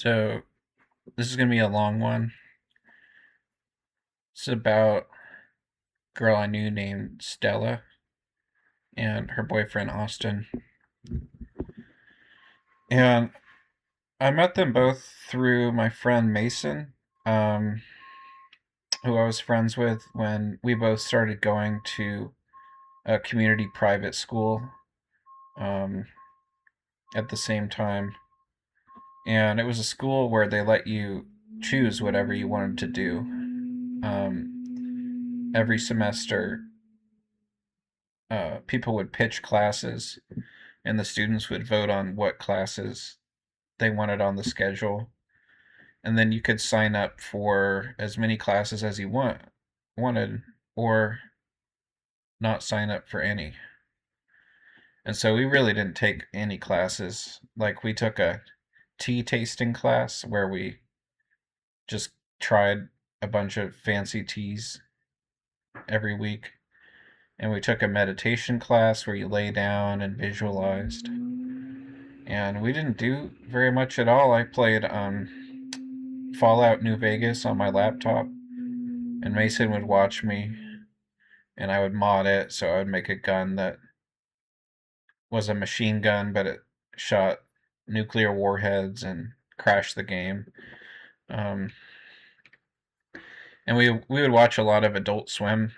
So this is gonna be a long one. It's about a girl I knew named Stella and her boyfriend Austin. And I met them both through my friend Mason, um, who I was friends with when we both started going to a community private school um, at the same time. And it was a school where they let you choose whatever you wanted to do. Every semester, people would pitch classes, and the students would vote on what classes they wanted on the schedule. And then you could sign up for as many classes as you wanted, or not sign up for any. And so we really didn't take any classes. Like we took a tea tasting class where we just tried a bunch of fancy teas every week. And we took a meditation class where you lay down and visualized. And we didn't do very much at all. I played Fallout New Vegas on my laptop, and Mason would watch me, and I would mod it, so I would make a gun that was a machine gun, but it shot nuclear warheads and crashed the game. Um, and we would watch a lot of Adult Swim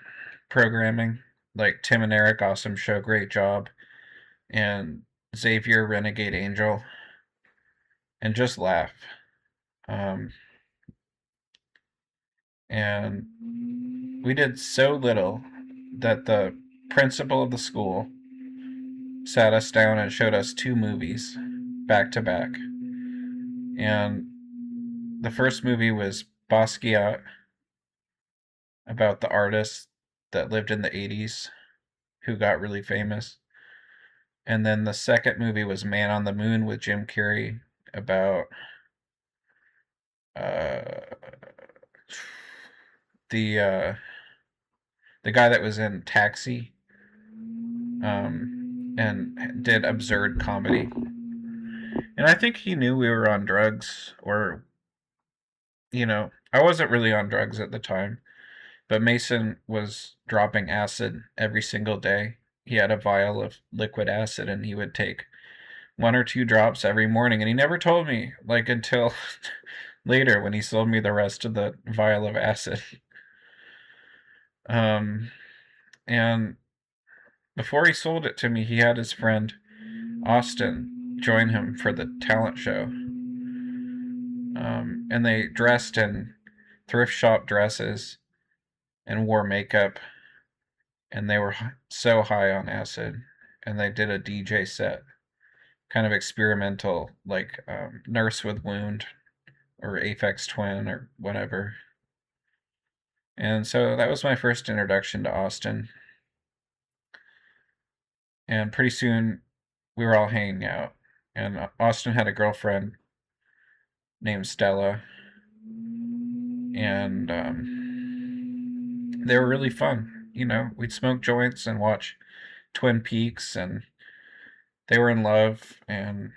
programming, like Tim and Eric, awesome show, great job, and Xavier, Renegade Angel, and just laugh. Um, and we did so little that the principal of the school sat us down and showed us two movies back to back. And the first movie was Basquiat, about the artist that lived in the 80s who got really famous. And then the second movie was Man on the Moon with Jim Carrey, about uh, the the guy that was in Taxi, and did absurd comedy. And I think he knew we were on drugs, or I wasn't really on drugs at the time, but Mason was dropping acid every single day. He had a vial of liquid acid, and he would take one or two drops every morning, and he never told me, like, until later when he sold me the rest of the vial of acid. Um, and before he sold it to me, he had his friend Austin join him for the talent show. And they dressed in thrift shop dresses and wore makeup, and they were so high on acid, and they did a DJ set, kind of experimental, like Nurse with Wound or Aphex Twin or whatever. And so that was my first introduction to Austin. And pretty soon we were all hanging out. And Austin had a girlfriend named Stella. And they were really fun. We'd smoke joints and watch Twin Peaks, and they were in love. And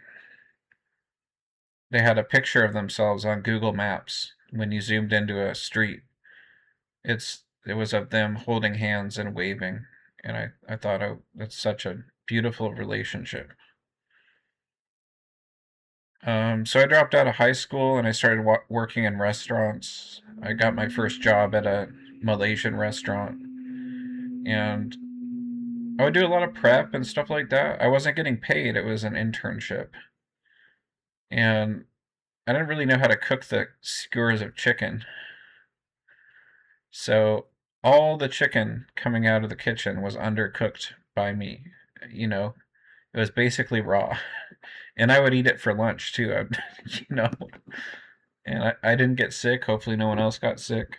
they had a picture of themselves on Google Maps when you zoomed into a street. It was of them holding hands and waving, and I thought, oh, that's such a beautiful relationship. So I dropped out of high school and I started working in restaurants. I got my first job at a Malaysian restaurant, and I would do a lot of prep and stuff like that. I wasn't getting paid; it was an internship, and I didn't really know how to cook the skewers of chicken. So all the chicken coming out of the kitchen was undercooked by me. You know, it was basically raw. And I would eat it for lunch too. You know, and I didn't get sick. Hopefully, no one else got sick.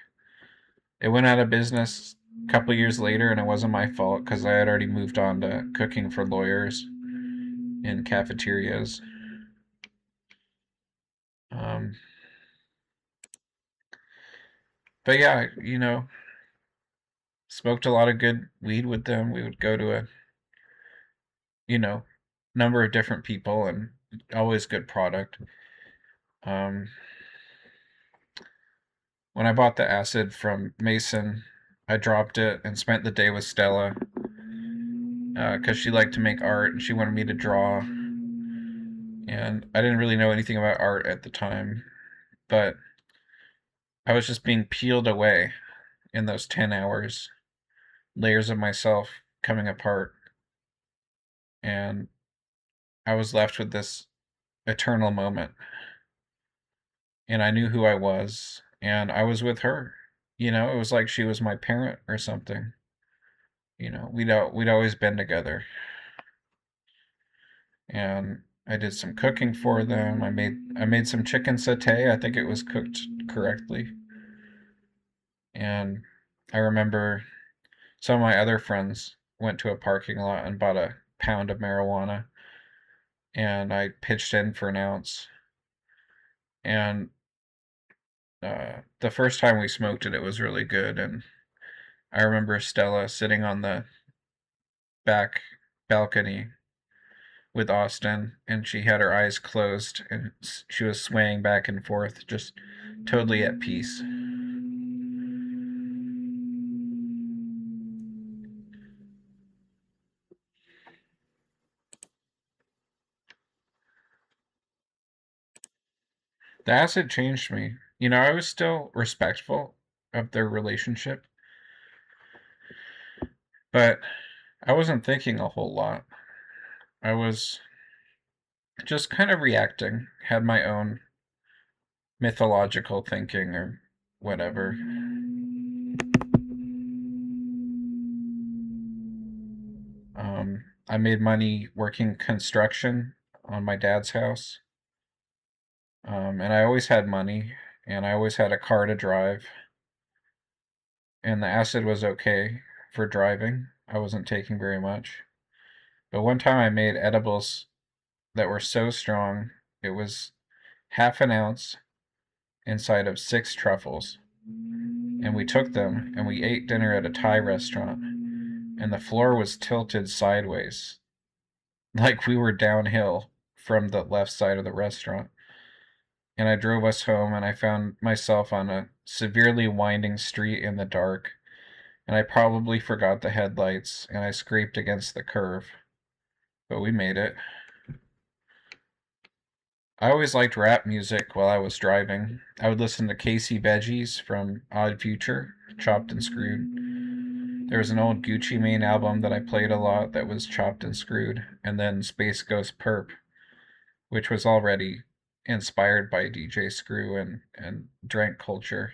It went out of business a couple years later, and it wasn't my fault because I had already moved on to cooking for lawyers in cafeterias. Um, but yeah, smoked a lot of good weed with them. We would go to a you know number of different people, and always good product. Um, when I bought the acid from Mason, I dropped it and spent the day with Stella because she liked to make art and she wanted me to draw. And I didn't really know anything about art at the time, but I was just being peeled away in those 10 hours, layers of myself coming apart. And I was left with this eternal moment. And I knew who I was, and I was with her. It was like she was my parent or something. We'd always been together. And I did some cooking for them. I made some chicken satay. I think it was cooked correctly. And I remember some of my other friends went to a parking lot and bought a pound of marijuana, and I pitched in for an ounce. And the first time we smoked it, it was really good. And I remember Stella sitting on the back balcony with Austin, and she had her eyes closed, and she was swaying back and forth, just totally at peace. The acid changed me. I was still respectful of their relationship, but I wasn't thinking a whole lot. I was just kind of reacting, had my own mythological thinking or whatever. I made money working construction on my dad's house. And I always had money, and I always had a car to drive, and the acid was okay for driving. I wasn't taking very much. But one time I made edibles that were so strong, it was half an ounce inside of 6 truffles. And we took them and we ate dinner at a Thai restaurant, and the floor was tilted sideways, like we were downhill from the left side of the restaurant. And I drove us home, and I found myself on a severely winding street in the dark, and I probably forgot the headlights, and I scraped against the curve. But we made it. I always liked rap music while I was driving. I would listen to Casey Veggies from Odd Future, Chopped and Screwed. There was an old Gucci Mane album that I played a lot that was Chopped and Screwed, and then Space Ghost Perp, which was already inspired by DJ Screw and Drank Culture.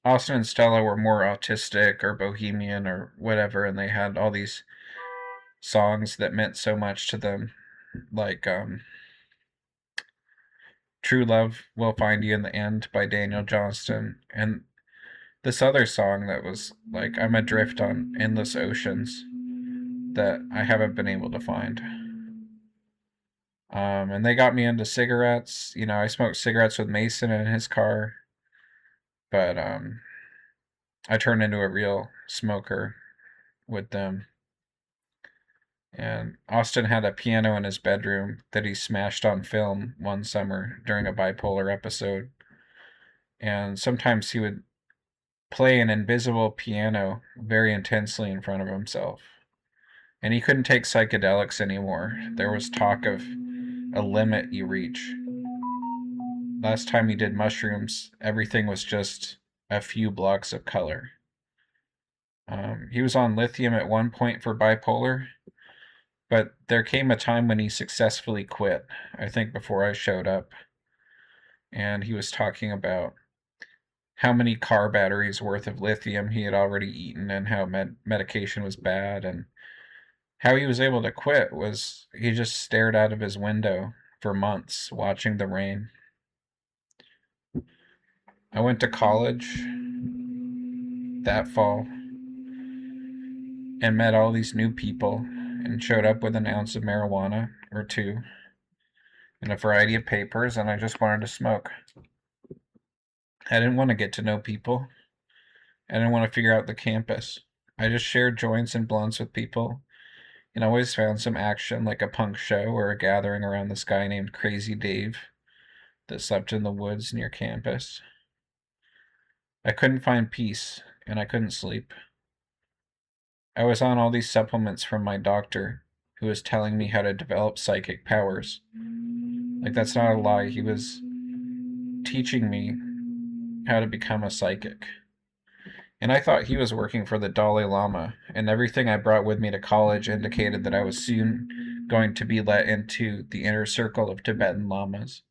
Austin and Stella were more autistic or bohemian or whatever, and they had all these songs that meant so much to them, like True Love Will Find You in the End by Daniel Johnston, and this other song that was like I'm adrift on endless oceans that I haven't been able to find. And they got me into cigarettes. I smoked cigarettes with Mason in his car, but I turned into a real smoker with them. And Austin had a piano in his bedroom that he smashed on film one summer during a bipolar episode. And sometimes he would play an invisible piano very intensely in front of himself. And he couldn't take psychedelics anymore. There was talk of a limit you reach. Last time he did mushrooms, everything was just a few blocks of color. He was on lithium at one point for bipolar, but there came a time when he successfully quit, I think before I showed up. And he was talking about how many car batteries worth of lithium he had already eaten and how medication was bad. And how he was able to quit was he just stared out of his window for months watching the rain. I went to college that fall and met all these new people and showed up with an ounce of marijuana or two and a variety of papers, and I just wanted to smoke. I didn't want to get to know people. I didn't want to figure out the campus. I just shared joints and blunts with people, and always found some action, like a punk show or a gathering around this guy named Crazy Dave that slept in the woods near campus. I couldn't find peace, and I couldn't sleep. I was on all these supplements from my doctor, who was telling me how to develop psychic powers. Like, that's not a lie. He was teaching me how to become a psychic. And I thought he was working for the Dalai Lama, and everything I brought with me to college indicated that I was soon going to be let into the inner circle of Tibetan lamas.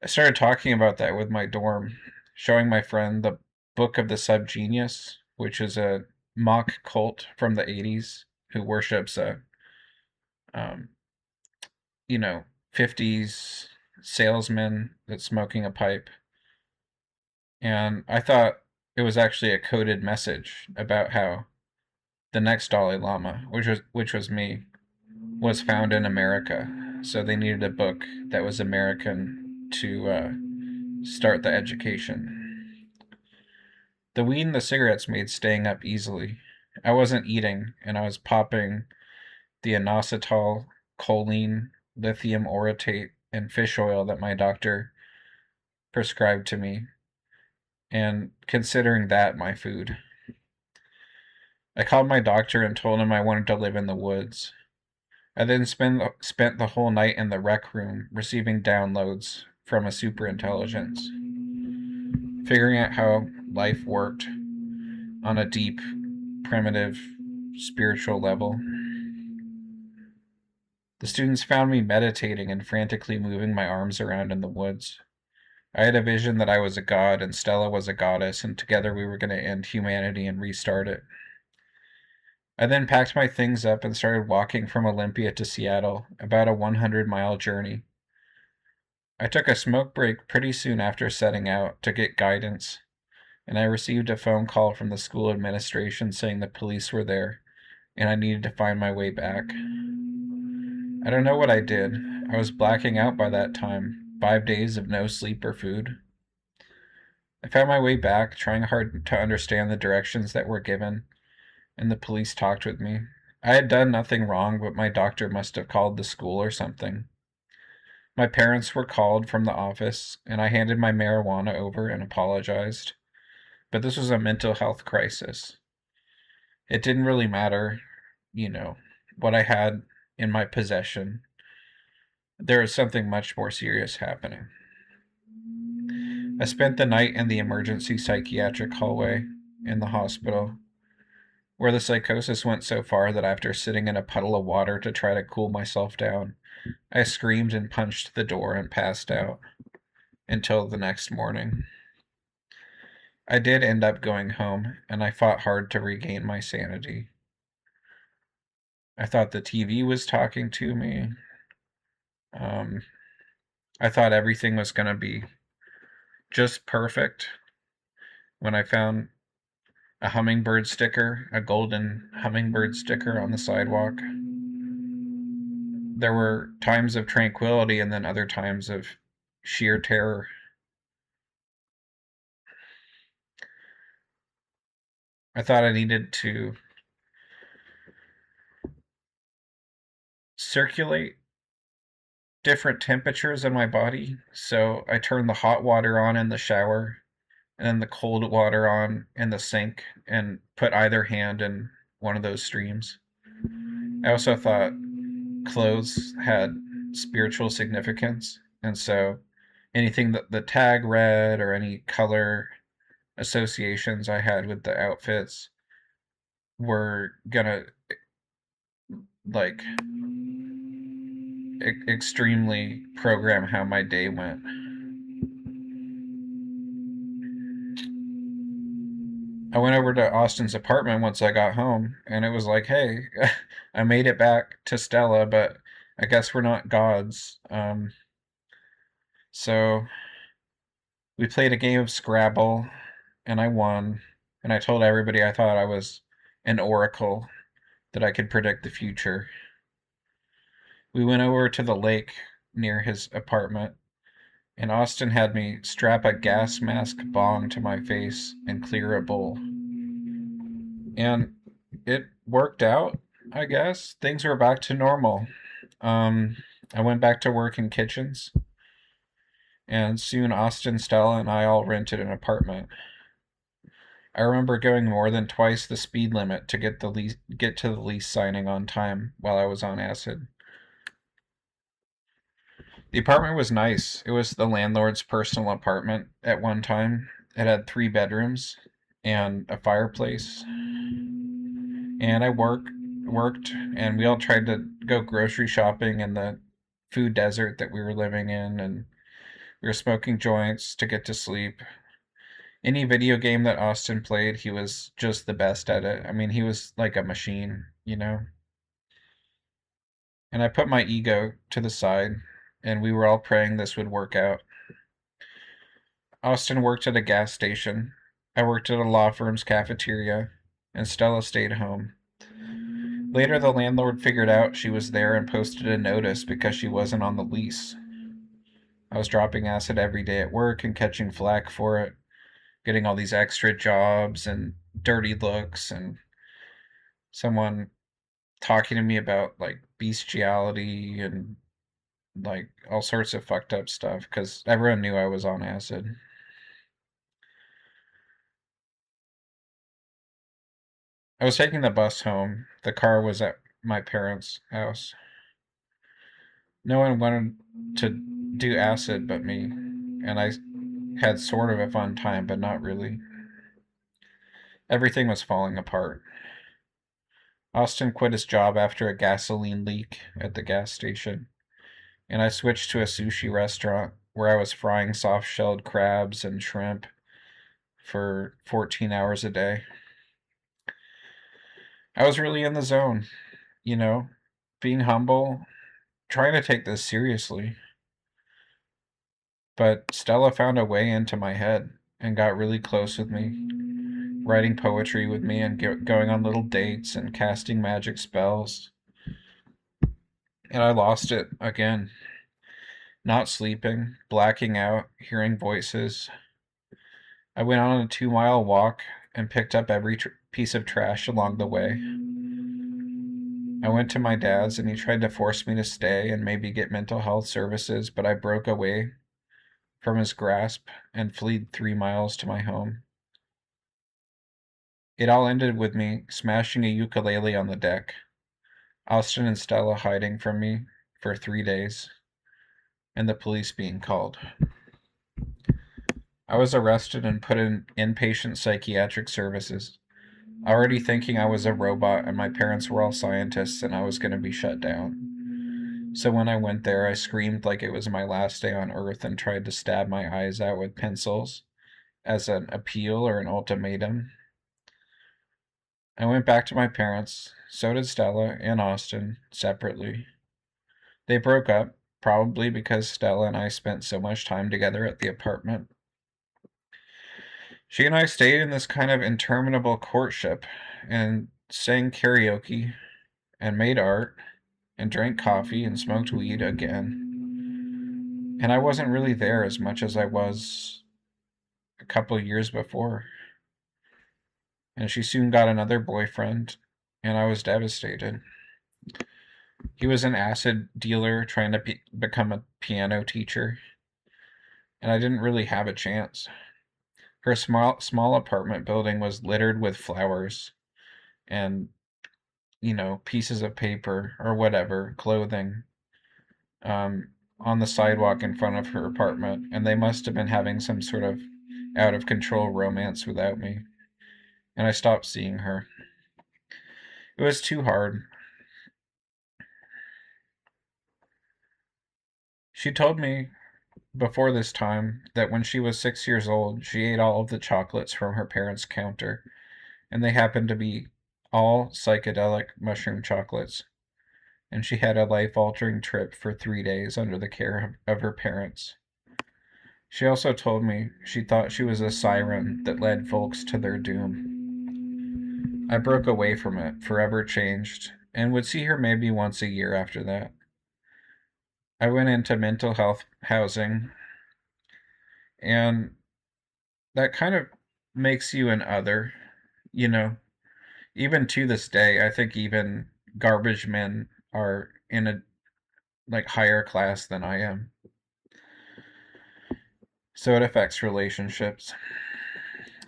I started talking about that with my dorm, showing my friend the Book of the Subgenius, which is a mock cult from the 80s who worships a, um, you know, 50s salesman that's smoking a pipe. And I thought it was actually a coded message about how the next Dalai Lama, which was me, was found in America. So they needed a book that was American to start the education. The weed and the cigarettes made staying up easily. I wasn't eating, and I was popping the inositol, choline, lithium orotate, and fish oil that my doctor prescribed to me, and considering that my food. I called my doctor and told him I wanted to live in the woods. I then spent the whole night in the rec room receiving downloads from a superintelligence, figuring out how life worked on a deep, primitive, spiritual level. The students found me meditating and frantically moving my arms around in the woods. I had a vision that I was a god and Stella was a goddess, and together we were going to end humanity and restart it. I then packed my things up and started walking from Olympia to Seattle, about a 100-mile journey. I took a smoke break pretty soon after setting out to get guidance, and I received a phone call from the school administration saying the police were there and I needed to find my way back. I don't know what I did. I was blacking out by that time, 5 days of no sleep or food. I found my way back, trying hard to understand the directions that were given, and the police talked with me. I had done nothing wrong, but my doctor must have called the school or something. My parents were called from the office, and I handed my marijuana over and apologized. But this was a mental health crisis. It didn't really matter, you know, what I had in my possession. There was something much more serious happening. I spent the night in the emergency psychiatric hallway in the hospital, where the psychosis went so far that after sitting in a puddle of water to try to cool myself down, I screamed and punched the door and passed out until the next morning. I did end up going home, and I fought hard to regain my sanity. I thought the TV was talking to me. Um, I thought everything was going to be just perfect when I found a hummingbird sticker, a golden hummingbird sticker on the sidewalk. There were times of tranquility and then other times of sheer terror. I thought I needed to circulate different temperatures in my body, so I turned the hot water on in the shower and then the cold water on in the sink and put either hand in one of those streams. I also thought clothes had spiritual significance, and so anything that the tag read or any color associations I had with the outfits were gonna like extremely program how my day went. I went over to Austin's apartment once I got home, and it was like, hey, I made it back to Stella, but I guess we're not gods. So we played a game of Scrabble, and I won. And I told everybody I thought I was an oracle, that I could predict the future. We went over to the lake near his apartment, and Austin had me strap a gas mask bong to my face and clear a bowl. And it worked out. I guess things were back to normal. Um, I went back to work in kitchens, and soon Austin, Stella, and I all rented an apartment. I remember going more than twice the speed limit to get to the lease signing on time while I was on acid. The apartment was nice. It was the landlord's personal apartment at one time. It had 3 bedrooms and a fireplace. And I worked, and we all tried to go grocery shopping in the food desert that we were living in, and we were smoking joints to get to sleep. Any video game that Austin played, he was just the best at it. I mean, he was like a machine, you know? And I put my ego to the side, and we were all praying this would work out. Austin worked at a gas station. I worked at a law firm's cafeteria, and Stella stayed home. Later, the landlord figured out she was there and posted a notice because she wasn't on the lease. I was dropping acid every day at work and catching flack for it, getting all these extra jobs and dirty looks, and someone talking to me about like bestiality and like all sorts of fucked up stuff because everyone knew I was on acid. I was taking the bus home. The car was at my parents' house. No one wanted to do acid but me, and I had sort of a fun time, but not really. Everything was falling apart. Austin quit his job after a gasoline leak at the gas station, and I switched to a sushi restaurant where I was frying soft shelled crabs and shrimp for 14 hours a day. I was really in the zone, you know, being humble, trying to take this seriously. But Stella found a way into my head and got really close with me, writing poetry with me and going on little dates and casting magic spells. And I lost it again. Not sleeping, blacking out, hearing voices. I went on a 2 mile walk and picked up every piece of trash along the way. I went to my dad's and he tried to force me to stay and maybe get mental health services, but I broke away from his grasp and fled 3 miles to my home. It all ended with me smashing a ukulele on the deck, Austin and Stella hiding from me for 3 days, and the police being called. I was arrested and put in inpatient psychiatric services, already thinking I was a robot and my parents were all scientists and I was going to be shut down. So when I went there, I screamed like it was my last day on Earth and tried to stab my eyes out with pencils as an appeal or an ultimatum. I went back to my parents. So did Stella and Austin, separately. They broke up, probably because Stella and I spent so much time together at the apartment. She and I stayed in this kind of interminable courtship and sang karaoke and made art and drank coffee and smoked weed again. And I wasn't really there as much as I was a couple years before. And she soon got another boyfriend, and I was devastated. He was an acid dealer trying to become a piano teacher, and I didn't really have a chance. Her small apartment building was littered with flowers and, pieces of paper or whatever, clothing, on the sidewalk in front of her apartment, and they must have been having some sort of out of control romance without me, and I stopped seeing her. It was too hard. She told me before this time that when she was 6 years old, she ate all of the chocolates from her parents' counter, and they happened to be all psychedelic mushroom chocolates, and she had a life altering trip for 3 days under the care of her parents. She also told me she thought she was a siren that led folks to their doom. I broke away from it, forever changed, and would see her maybe once a year after that. I went into mental health housing, and that kind of makes you an other, you know. Even to this day, I think even garbage men are in a like higher class than I am. So it affects relationships.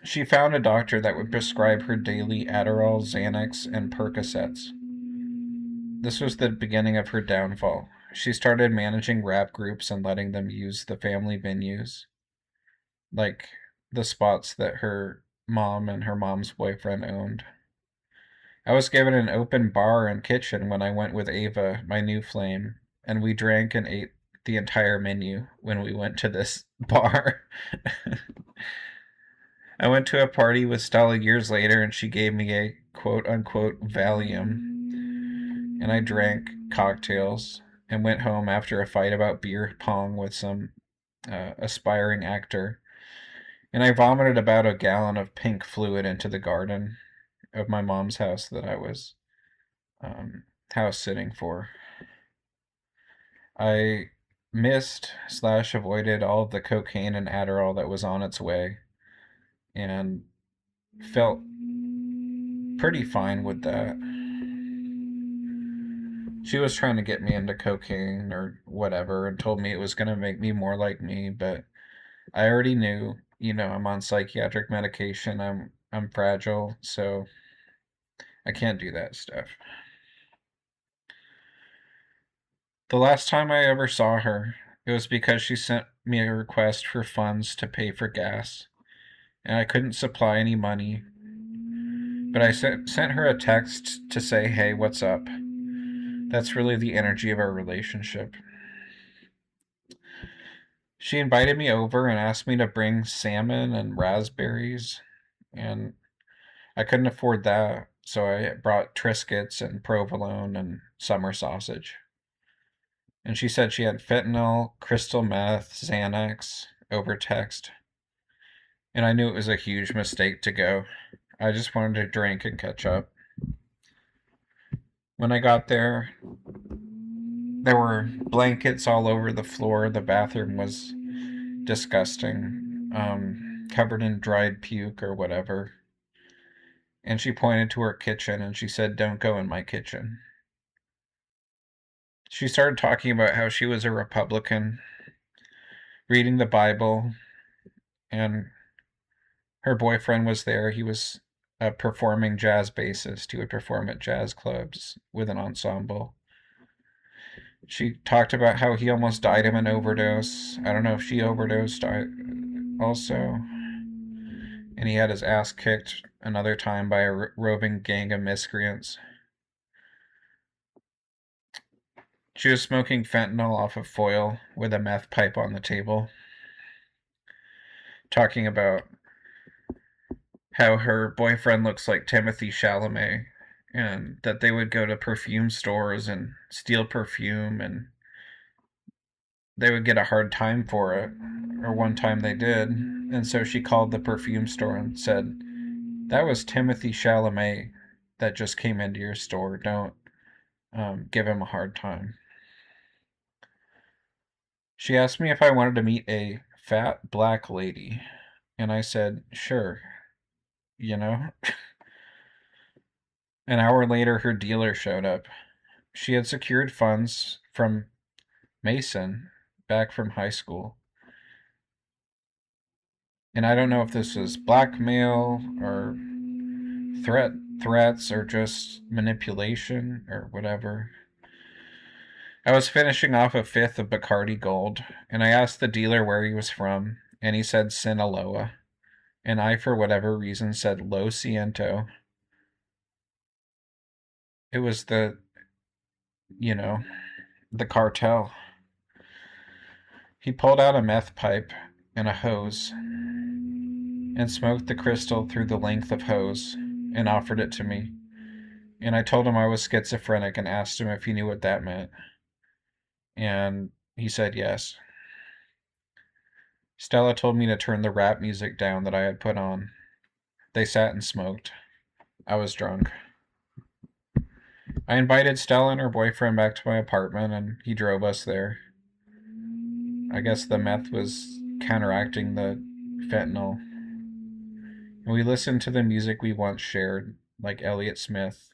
She found a doctor that would prescribe her daily Adderall, Xanax, and Percocets. This was the beginning of her downfall. She started managing rap groups and letting them use the family venues, like the spots that her mom and her mom's boyfriend owned. I was given an open bar and kitchen when I went with Ava, my new flame, and we drank and ate the entire menu when we went to this bar. I went to a party with Stella years later and she gave me a quote unquote Valium. And I drank cocktails and went home after a fight about beer pong with some aspiring actor. And I vomited about a gallon of pink fluid into the garden of my mom's house that I was house sitting for. I missed slash avoided all of the cocaine and Adderall that was on its way and felt pretty fine with that. She was trying to get me into cocaine or whatever and told me it was going to make me more like me, but I already knew, I'm on psychiatric medication. I'm fragile, so I can't do that stuff. The last time I ever saw her, it was because she sent me a request for funds to pay for gas, and I couldn't supply any money. But I sent her a text to say, hey, what's up? That's really the energy of our relationship. She invited me over and asked me to bring salmon and raspberries, and I couldn't afford that, so I brought Triscuits and provolone and summer sausage. And she said she had fentanyl, crystal meth, Xanax over text. And I knew it was a huge mistake to go. I just wanted to drink and catch up. When I got there were blankets all over the floor. The bathroom was disgusting, covered in dried puke or whatever. And she pointed to her kitchen and she said, don't go in my kitchen. She started talking about how she was a Republican, reading the Bible, and her boyfriend was there. He was a performing jazz bassist. He would perform at jazz clubs with an ensemble. She talked about how he almost died of an overdose. I don't know if she overdosed also. And he had his ass kicked another time by a roving gang of miscreants. She was smoking fentanyl off of foil with a meth pipe on the table, talking about how her boyfriend looks like Timothy Chalamet and that they would go to perfume stores and steal perfume and they would get a hard time for it. Or one time they did. And so she called the perfume store and said, that was Timothy Chalamet that just came into your store. Don't give him a hard time. She asked me if I wanted to meet a fat black lady. And I said, sure, you know. An hour later, her dealer showed up. She had secured funds from Mason back from high school. And I don't know if this was blackmail or threats or just manipulation or whatever. I was finishing off a fifth of Bacardi Gold, and I asked the dealer where he was from, and he said Sinaloa. And I, for whatever reason, said Lo Siento. It was you know, the cartel. He pulled out a meth pipe and a hose and smoked the crystal through the length of hose and offered it to me. And I told him I was schizophrenic and asked him if he knew what that meant. And he said yes. Stella told me to turn the rap music down that I had put on. They sat and smoked. I was drunk. I invited Stella and her boyfriend back to my apartment and he drove us there. I guess the meth was counteracting the fentanyl. And we listened to the music we once shared, like Elliott Smith.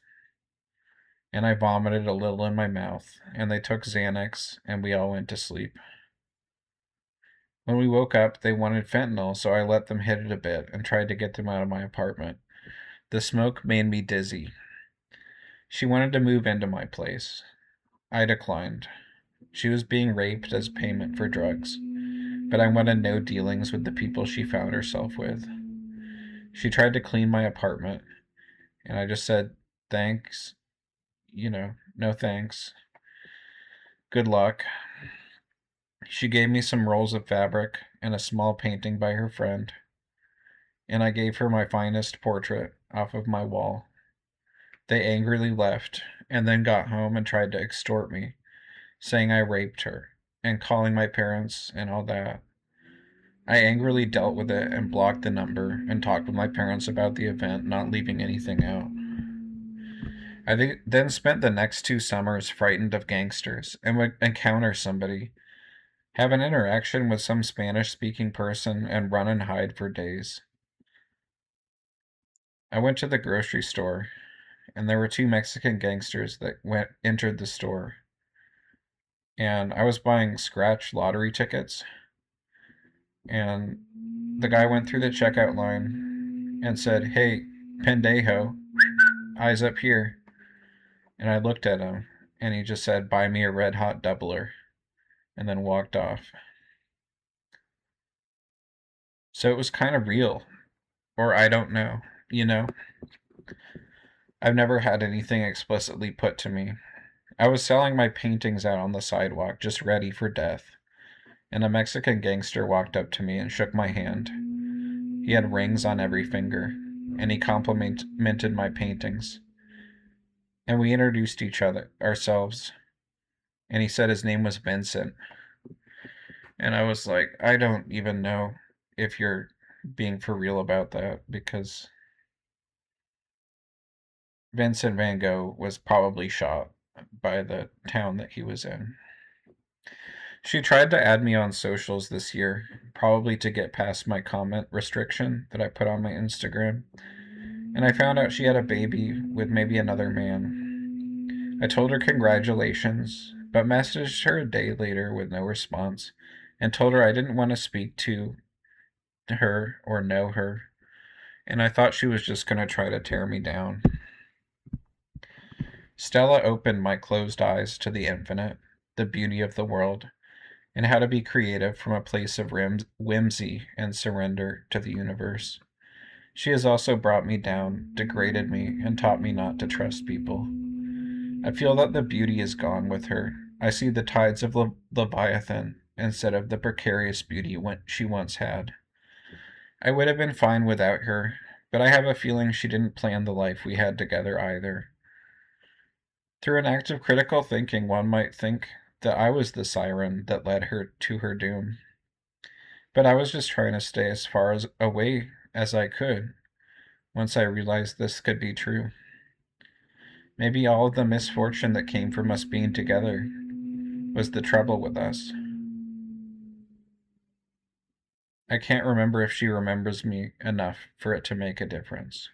and I vomited a little in my mouth, and they took Xanax, and we all went to sleep. When we woke up, they wanted fentanyl, so I let them hit it a bit and tried to get them out of my apartment. The smoke made me dizzy. She wanted to move into my place. I declined. She was being raped as payment for drugs, but I wanted no dealings with the people she found herself with. She tried to clean my apartment, and I just said, thanks, no thanks. Good luck. She gave me some rolls of fabric and a small painting by her friend, and I gave her my finest portrait off of my wall. They angrily left, and then got home and tried to extort me, saying I raped her, and calling my parents and all that. I angrily dealt with it and blocked the number and talked with my parents about the event, not leaving anything out. Then spent the next 2 summers frightened of gangsters and would encounter somebody, have an interaction with some Spanish speaking person, and run and hide for days. I went to the grocery store, and there were 2 Mexican gangsters that entered the store, and I was buying scratch lottery tickets, and the guy went through the checkout line and said, "Hey, pendejo, eyes up here." And I looked at him, and he just said, "Buy me a red hot doubler," and then walked off. So it was kind of real, or I don't know, you know? I've never had anything explicitly put to me. I was selling my paintings out on the sidewalk, just ready for death, and a Mexican gangster walked up to me and shook my hand. He had rings on every finger, and he complimented my paintings. And we introduced ourselves, and he said his name was Vincent. And I was like, I don't even know if you're being for real about that, because Vincent van Gogh was probably shot by the town that he was in. She tried to add me on socials this year, probably to get past my comment restriction that I put on my Instagram. And I found out she had a baby with maybe another man. I told her congratulations, but messaged her a day later with no response and told her I didn't want to speak to her or know her, and I thought she was just going to try to tear me down. Stella opened my closed eyes to the infinite, the beauty of the world, and how to be creative from a place of whimsy and surrender to the universe. She has also brought me down, degraded me, and taught me not to trust people. I feel that the beauty is gone with her. I see the tides of Leviathan instead of the precarious beauty she once had. I would have been fine without her, but I have a feeling she didn't plan the life we had together either. Through an act of critical thinking, one might think that I was the siren that led her to her doom. But I was just trying to stay as far away as I could once I realized this could be true. Maybe all of the misfortune that came from us being together was the trouble with us. I can't remember if she remembers me enough for it to make a difference.